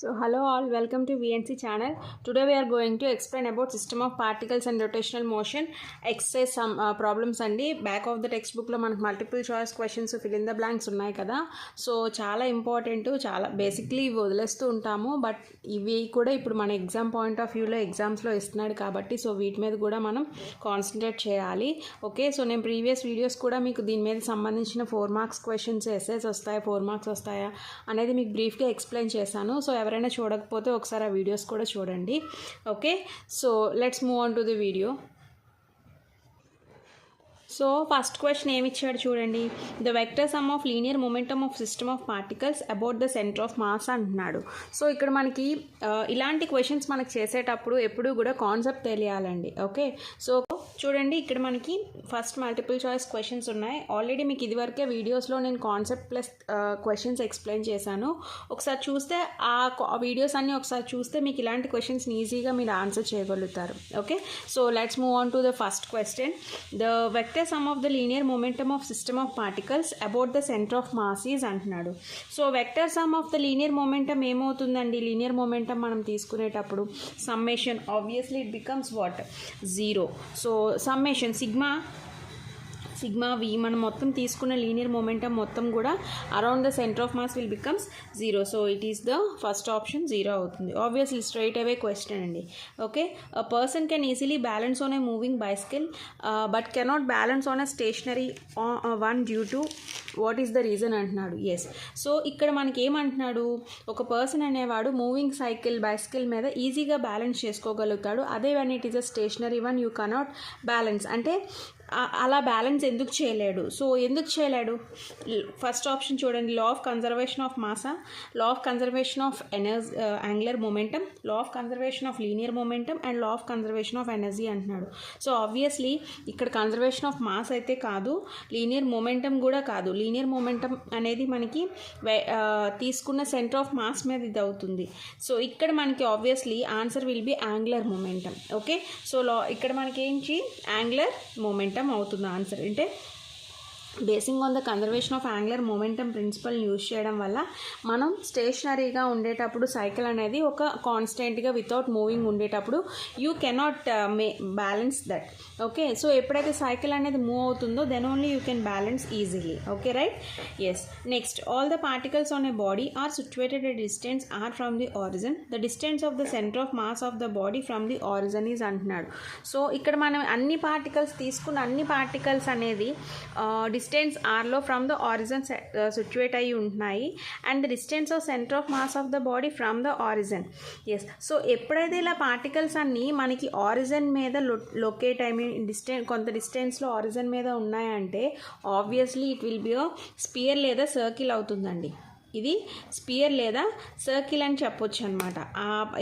So hello all, welcome to VNC channel. Today we are going to explain about system of particles and rotational motion. Exercise some problems andi back of the textbook lo manaku multiple choice questions fill in the blanks unnai kada. So chaala important, chaala basically ivi వదిలేస్తూ ఉంటాము, but ఇవి కూడా ఇప్పుడు మన exam point of వ్యూలో ఎగ్జామ్స్లో ఇస్తున్నాడు కాబట్టి సో వీటి మీద కూడా మనం కాన్సన్ట్రేట్ చేయాలి. ఓకే, సో నేను ప్రీవియస్ వీడియోస్ కూడా మీకు దీని మీద సంబంధించిన 4 మార్క్స్ క్వశ్చన్స్ ఎస్ఎస్ వస్తాయా 4 మార్క్స్ వస్తాయా అనేది మీకు బ్రీఫ్గా ఎక్స్ప్లెయిన్ చేశాను. సో ఎవరైనా చూడకపోతే ఒకసారి ఆ వీడియోస్ కూడా చూడండి. Okay, so let's move on to the video. So first question ఏమి ఇచ్చాడు చూడండి. The vector sum of linear momentum of system of particles about the centre of mass అంటున్నాడు. సో ఇక్కడ మనకి ఇలాంటి క్వశ్చన్స్ మనకు చేసేటప్పుడు ఎప్పుడు కూడా కాన్సెప్ట్ తెలియాలండి. ఓకే, సో చూడండి ఇక్కడ మనకి ఫస్ట్ మల్టిపుల్ చాయిస్ క్వశ్చన్స్ ఉన్నాయి. ఆల్రెడీ మీకు ఇదివరకే వీడియోస్లో నేను కాన్సెప్ట్ ప్లస్ క్వశ్చన్స్ ఎక్స్ప్లెయిన్ చేశాను. ఒకసారి చూస్తే ఆ వీడియోస్ అన్నీ ఒకసారి చూస్తే మీకు ఇలాంటి క్వశ్చన్స్ని ఈజీగా మీరు ఆన్సర్ చేయగలుగుతారు. Okay, so let's move on to the first question. The vector sum of the linear momentum of system of particles about the centre of mass is అంటున్నాడు. So vector sum of the linear momentum ఏమవుతుందండి? Linear momentum మనం తీసుకునేటప్పుడు summation, obviously it becomes what? 0. So summation sigma v మనం మొత్తం తీసుకున్న linear momentum మొత్తం కూడా around the centre of mass will becomes 0. So it is the first option 0 అవుతుంది. Obviously straight away question అండి. Okay, a person can easily balance on a moving bicycle but cannot balance on a stationary one due to what is the reason అంటున్నాడు. Yes, so ఇక్కడ మనకి ఏమంటున్నాడు, ఒక person అనేవాడు moving bicycle మీద ఈజీగా balance చేసుకోగలుగుతాడు. అదే when it is a stationary one you cannot balance. అంటే అలా బ్యాలెన్స్ ఎందుకు చేయలేడు? సో ఎందుకు చేయలేడు? ఫస్ట్ ఆప్షన్ చూడండి, లా ఆఫ్ కన్జర్వేషన్ ఆఫ్ మాసా, law of conservation of angular momentum, law of conservation of linear momentum and law of conservation of energy అంటున్నాడు. So obviously ఇక్కడ కన్జర్వేషన్ ఆఫ్ మాస్ అయితే కాదు, లీనియర్ మొమెంటమ్ కూడా కాదు. Linear momentum అనేది మనకి తీసుకున్న సెంటర్ ఆఫ్ మాస్ మీద ఇది అవుతుంది. సో ఇక్కడ మనకి obviously answer will be angular momentum. Okay, so ఇక్కడ మనకి ఏంటి యాంగులర్ మొమెంటమ్ అవుతుంది ఆన్సర్. అంటే basing on the conservation of angular momentum ప్రిన్సిపల్ని యూజ్ చేయడం వల్ల మనం స్టేషనరీగా ఉండేటప్పుడు సైకిల్ అనేది ఒక కాన్స్టెంట్గా వితౌట్ మూవింగ్ ఉండేటప్పుడు you cannot balance that. Okay, so ఎప్పుడైతే సైకిల్ అనేది మూవ్ అవుతుందో then only you can balance easily. Okay, right. Yes, next, all the particles on a body are situated at distance r from the origin. The distance of the centre of mass of the body from the origin is అంటున్నాడు. So ఇక్కడ మనం అన్ని particles తీసుకున్న అన్ని particles అనేది distance ఆర్లో from the origin situate అయ్యి ఉంటున్నాయి and the distance of centre of mass of the body from the origin. Yes, so ఎప్పుడైతే ఇలా పార్టికల్స్ అన్నీ మనకి ఆరిజిన్ మీద లొకేట్ అయ్యి కొంత డిస్టెన్స్లో ఆరిజిన్ మీద ఉన్నాయంటే obviously it will be a sphere లేదా సర్కిల్ అవుతుందండి. ఇది స్పియర్ లేదా సర్కిల్ అని చెప్పొచ్చు అనమాట.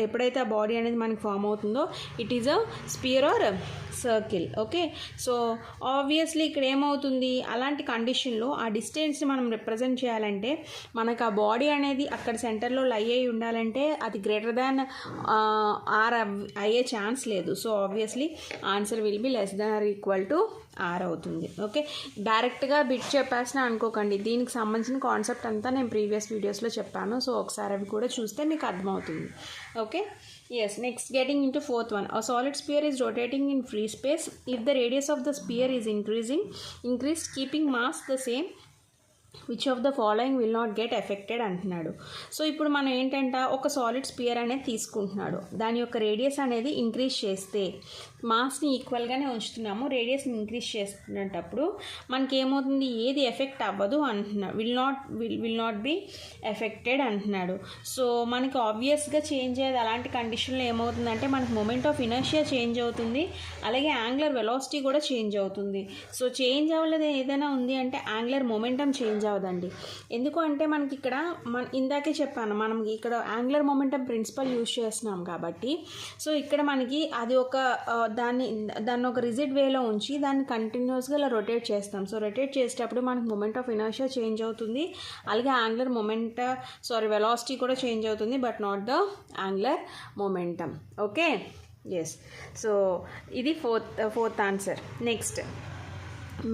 ఎప్పుడైతే ఆ బాడీ అనేది మనకి ఫామ్ అవుతుందో it is a sphere or circle. Okay, so obviously ఇక్కడ ఏమవుతుంది, అలాంటి కండిషన్లో ఆ డిస్టెన్స్ని మనం రిప్రజెంట్ చేయాలంటే మనకు ఆ బాడీ అనేది అక్కడ సెంటర్లో లై అయి ఉండాలంటే అది గ్రేటర్ దాన్ ఆర్ అయ్యే ఛాన్స్ లేదు. So obviously answer will be less than or equal to R అవుతుంది. ఓకే, డైరెక్ట్గా బిట్ చెప్పేసిన అనుకోకండి, దీనికి సంబంధించిన కాన్సెప్ట్ అంతా నేను ప్రీవియస్ వీడియోస్లో చెప్పాను. సో ఒకసారి అవి కూడా చూస్తే మీకు అర్థమవుతుంది. Okay, yes, next, getting into fourth one. A solid sphere is rotating in free space if the radius of the sphere is increased keeping mass the same, which of the following will not get affected అంటున్నాడు. So ఇప్పుడు మనం ఏంటంటే ఒక solid spear అనేది తీసుకుంటున్నాడు, దాని యొక్క radius అనేది ఇంక్రీజ్ చేస్తే మాస్ని ఈక్వల్గానే ఉంచుతున్నాము, రేడియస్ని ఇంక్రీజ్ చేస్తున్నప్పుడు మనకి ఏమవుతుంది, ఏది ఎఫెక్ట్ అవ్వదు అంటున్నాడు, విల్ నాట్ బి ఎఫెక్టెడ్ అంటున్నాడు. సో మనకి ఆబ్వియస్గా చేంజ్ అయ్యేది అలాంటి కండిషన్లో ఏమవుతుందంటే మనకి మొమెంట్ ఆఫ్ ఇనర్షియా చేంజ్ అవుతుంది, అలాగే యాంగులర్ వెలాసిటీ కూడా చేంజ్ అవుతుంది. సో చేంజ్ అవ్వలేదు ఏదైనా ఉంది అంటే యాంగులర్ మొమెంటమ్ చేంజ్ అవ్వదండి. ఎందుకు అంటే మనకి ఇక్కడ ఇందాకే చెప్పాను, మనం ఇక్కడ యాంగులర్ మొమెంటమ్ ప్రిన్సిపల్ యూజ్ చేస్తున్నాం కాబట్టి సో ఇక్కడ మనకి అది ఒక దాన్ని ఒక రిజిడ్ వేలో ఉంచి దాన్ని కంటిన్యూస్గా ఇలా రొటేట్ చేస్తాం. సో రొటేట్ చేసేటప్పుడు మనకి మొమెంట్ ఆఫ్ ఇనర్షియా చేంజ్ అవుతుంది, అలాగే యాంగులర్ వెలాసిటీ కూడా చేంజ్ అవుతుంది, but not the angular momentum. Okay, yes, so ఇది fourth answer. Next,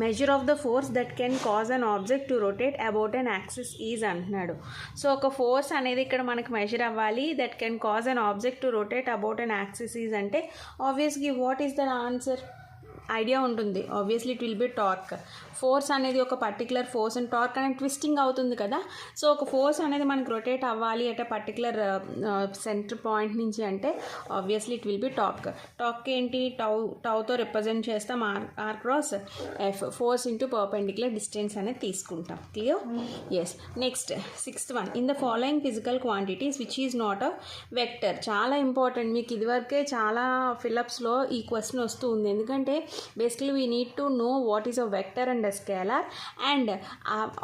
measure of the force that can cause an object to rotate about an axis is అంటున్నాడు. So ఒక force అనేది ఇక్కడ మనకు measure అవ్వాలి, that can cause an object to rotate about an axis is అంటే obviously what is the answer? Idea ఉంటుంది, obviously it will be torque. Force అనేది ఒక పర్టికులర్ ఫోర్స్ అండ్ టార్క్ అనేది ట్విస్టింగ్ అవుతుంది కదా. సో ఒక ఫోర్స్ అనేది మనకు రొటేట్ అవ్వాలి అంటే పర్టికులర్ సెంటర్ పాయింట్ నుంచి అంటే obviously it will be torque. Torque ఏంటి? టౌతో రిప్రజెంట్ చేస్తాం, r cross F, force into perpendicular distance అనేది తీసుకుంటాం. Clear? Yes. Next 6th one, in the following physical quantities which is not a vector. చాలా important, మీకు ఇదివరకే చాలా ఫిలప్స్లో ఈ క్వశ్చన్ వస్తూ ఉంది. ఎందుకంటే basically we need to know what is a vector and scalar, and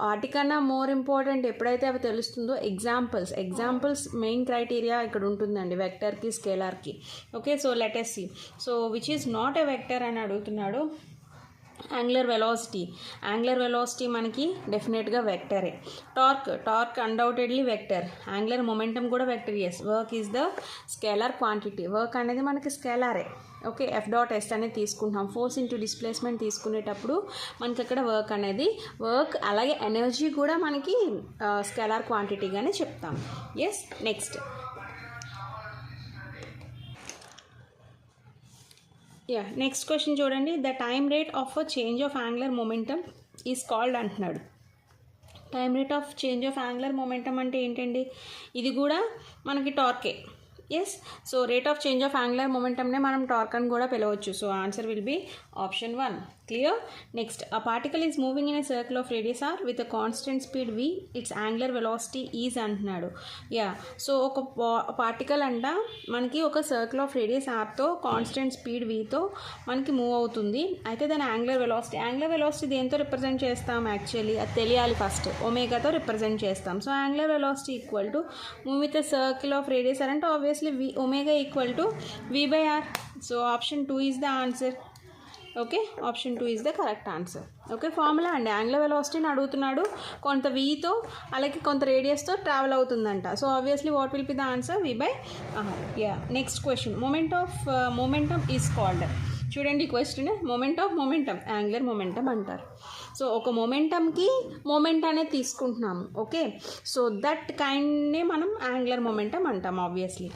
వాటికన్నా మోర్ ఇంపార్టెంట్ ఎప్పుడైతే అవి తెలుస్తుందో ఎగ్జాంపుల్స్ మెయిన్ క్రైటీరియా ఇక్కడ ఉంటుందండి వెక్టర్కి స్కేలార్కి. Okay, so let us see. So which is not a vector అని అడుగుతున్నాడు. యాంగులర్ వెలాసిటీ మనకి డెఫినెట్గా వెక్టరే. Torque undoubtedly vector. Angular momentum కూడా vector. Yes. Work is the scalar quantity. Work అనేది మనకి స్కేలారే. ఓకే, F.S అనేది తీసుకుంటాం. ఫోర్స్ ఇంటూ డిస్ప్లేస్మెంట్ తీసుకునేటప్పుడు మనకి అక్కడ వర్క్ అలాగే ఎనర్జీ కూడా మనకి స్కేలార్ క్వాంటిటీగానే చెప్తాం. ఎస్. నెక్స్ట్ నెక్స్ట్ క్వశ్చన్ చూడండి. The time rate of a change of angular momentum is called అంటున్నాడు. Time rate of change of angular momentum అంటే ఏంటండి? ఇది కూడా మనకి టార్కే. Yes. So rate of change of angular మొమెంటమ్నే మనం టార్క్ అని కూడా పిలవచ్చు. So answer will be option 1. Clear? Next, a particle is moving in a circle of radius r with a constant speed v, it's angular velocity is అంటున్నాడు. So ఒక particle అంట మనకి ఒక సర్కిల్ ఆఫ్ రేడియస్ ఆర్తో constant speed vతో మనకి move అవుతుంది. అయితే దాని యాంగులర్ వెలాసిటీ దేంతో రిప్రజెంట్ చేస్తాం? యాక్చువల్లీ అది తెలియాలి ఫస్ట్. ఒమేగాతో రిప్రజెంట్ చేస్తాం. So angular velocity equal to move with a circle of radius r అంటే obviously omega equal to v/r. So option 2 is the answer. Okay, option 2 is the correct answer. Okay, formula అండి. Angular వెలాసిటీని అడుగుతున్నాడు, కొంత వీతో అలాగే కొంత రేడియస్తో travel అవుతుందంట. So obviously what will be the answer? v/r. Next question, momentum is called. చూడండి question, momentum angular momentum అంటారు. So ఒక మొమెంటమ్కి moment అనేది తీసుకుంటున్నాము. ఓకే, సో దట్ కైండ్నే మనం యాంగులర్ మొమెంటమ్ అంటాం ఆబ్వియస్లీ.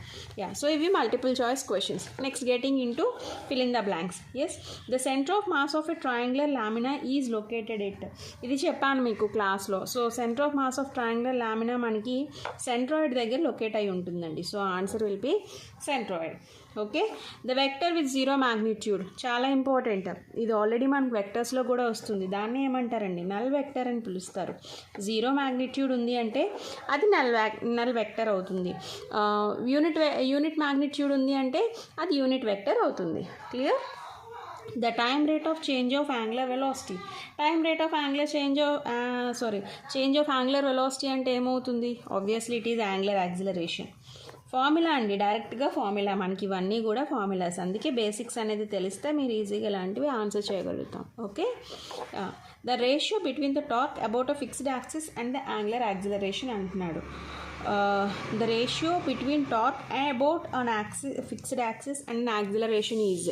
సో ఇవి multiple choice questions. Next, getting in to fill in the blanks. Yes, the centre of mass of a triangular lamina is located at. ఇది చెప్పాను మీకు క్లాస్లో. So centre of mass of triangular lamina మనకి centroid దగ్గర locate అయి ఉంటుందండి. So answer will be centroid. Okay, the vector with zero magnitude చాలా important. ఇది ఆల్రెడీ మనకు వెక్టర్స్లో కూడా వస్తుంది. దాన్ని ఏమంటారండి? నల్ వెక్టర్ అని పిలుస్తారు. జీరో మ్యాగ్నిట్యూడ్ ఉంది అంటే అది నల్ వెక్టర్ అవుతుంది. యూనిట్ మ్యాగ్నిట్యూడ్ ఉంది అంటే అది యూనిట్ వెక్టర్ అవుతుంది. Clear? The time rate of change of angular velocity. Change of angular velocity అంటే ఏమవుతుంది? Obviously it is angular acceleration. Formula అండి, డైరెక్ట్గా ఫార్ములా. మనకి ఇవన్నీ కూడా ఫార్ములాస్. అందుకే బేసిక్స్ అనేది తెలిస్తే మీరు ఈజీగా ఇలాంటివి ఆన్సర్ చేయగలుగుతాం. Okay, the ratio between the torque about a fixed axis and the angular acceleration అంటున్నాడు. The ratio between torque about an fixed axis and acceleration is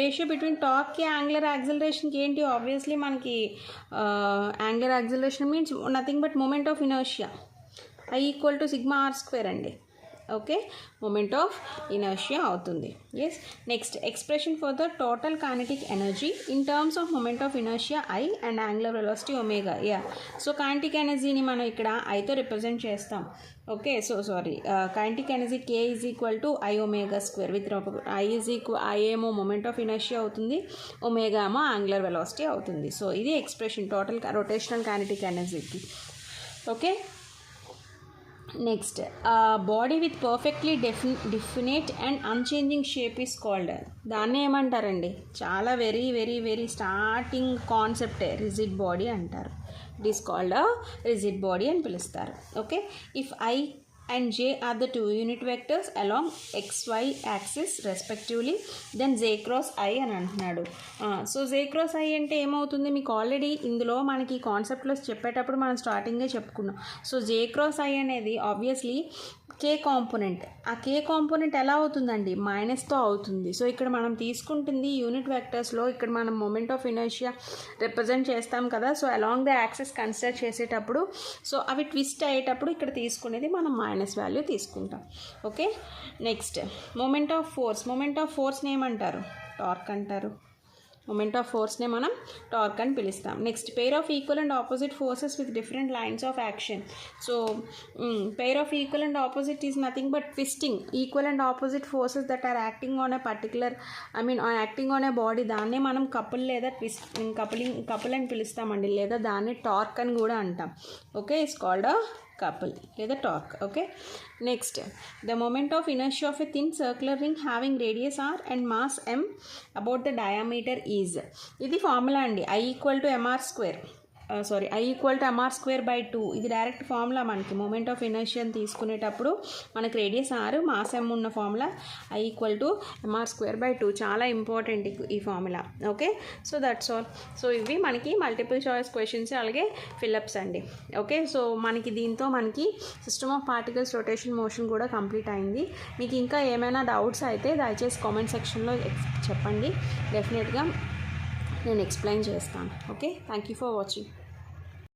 ratio between టార్క్కి యాంగులర్ యాక్సిలరేషన్కి ఏంటి? ఆబ్వియస్లీ మనకి angular acceleration means nothing but moment of inertia. I equal to sigma r² అండి. Okay, moment of inertia అవుతుంది. Yes. Next, expression for the total kinetic energy in terms of moment of inertia I and angular velocity omega. So kinetic ఎనర్జీని మనం ఇక్కడ ఐతో represent చేస్తాం. Okay, kinetic energy K is equal to I⍵² with I ఏమో moment of inertia అవుతుంది, omega ఏమో angular velocity అవుతుంది. So ఇది ఎక్స్ప్రెషన్ టోటల్ రొటేషనల్ కైనెటిక్ ఎనర్జీకి. Okay, next, body with perfectly definite and unchanging shape is called. దాన్ని ఏమంటారండి? చాలా very starting కాన్సెప్టే రిజిడ్ బాడీ అంటారు. It is called rigid body అని పిలుస్తారు. Okay, if I and j are the two unit vectors along xy axis respectively. Then z cross I అని అంటున్నాడు. So z cross I అంటే ఏమవుతుంది, మీకు already ఇందులో మనకి కాన్సెప్ట్లో చెప్పేటప్పుడు మనం స్టార్టింగే చెప్పుకున్నాం. సో z cross I అనేది ఆబ్వియస్లీ k కాంపోనెంట్. ఆ k కాంపోనెంట్ ఎలా అవుతుందండి, మైనస్తో అవుతుంది. సో ఇక్కడ మనం తీసుకుంటుంది యూనిట్ వెక్టర్స్లో ఇక్కడ మనం మూమెంట్ ఆఫ్ ఇనర్షియా రిప్రజెంట్ చేస్తాం కదా. So along the axis consider చేసేటప్పుడు సో అవి ట్విస్ట్ అయ్యేటప్పుడు ఇక్కడ తీసుకునేది మనం మైనస్ వాల్యూ తీసుకుంటాం. Okay, next moment of force. Moment of ఫోర్స్ని ఏమంటారు, టార్క్ అంటారు. మూమెంట్ ఆఫ్ ఫోర్స్నే మనం టార్క్ అని పిలుస్తాం. Next pair of equal and opposite forces with different lines of action. So pair of equal and opposite is nothing but twisting equal and opposite forces that are acting on a particular acting on a body. దాన్నే మనం couple లేదా couple అని పిలుస్తామండి, లేదా దాన్ని torque అని కూడా అంటాం. Okay, it's called a couple లేదా torque. Okay, next the moment of inertia of a thin circular ring having radius r and mass m about the diameter is. ఇది ఫార్ములా అండి, I equal to mr square I equal to mr square by 2. ఇది direct formula మనకి moment of ఇనర్షియాని తీసుకునేటప్పుడు మనకు radius r mass m ఉన్న formula I equal to mr square by 2. చాలా important ఈ formula. Okay, so that's all. So ఇవి మనకి మల్టిపుల్ చాయిస్ క్వశ్చన్స్ అలాగే ఫిల్అప్స్ అండి. ఓకే, సో మనకి దీంతో మనకి system of particles rotation motion కూడా కంప్లీట్ అయింది. మీకు ఇంకా ఏమైనా డౌట్స్ అయితే దయచేసి కామెంట్ సెక్షన్లో చెప్పండి, డెఫినెట్గా నేను ఎక్స్ప్లెయిన్ చేస్తాను. Okay, thank you for watching.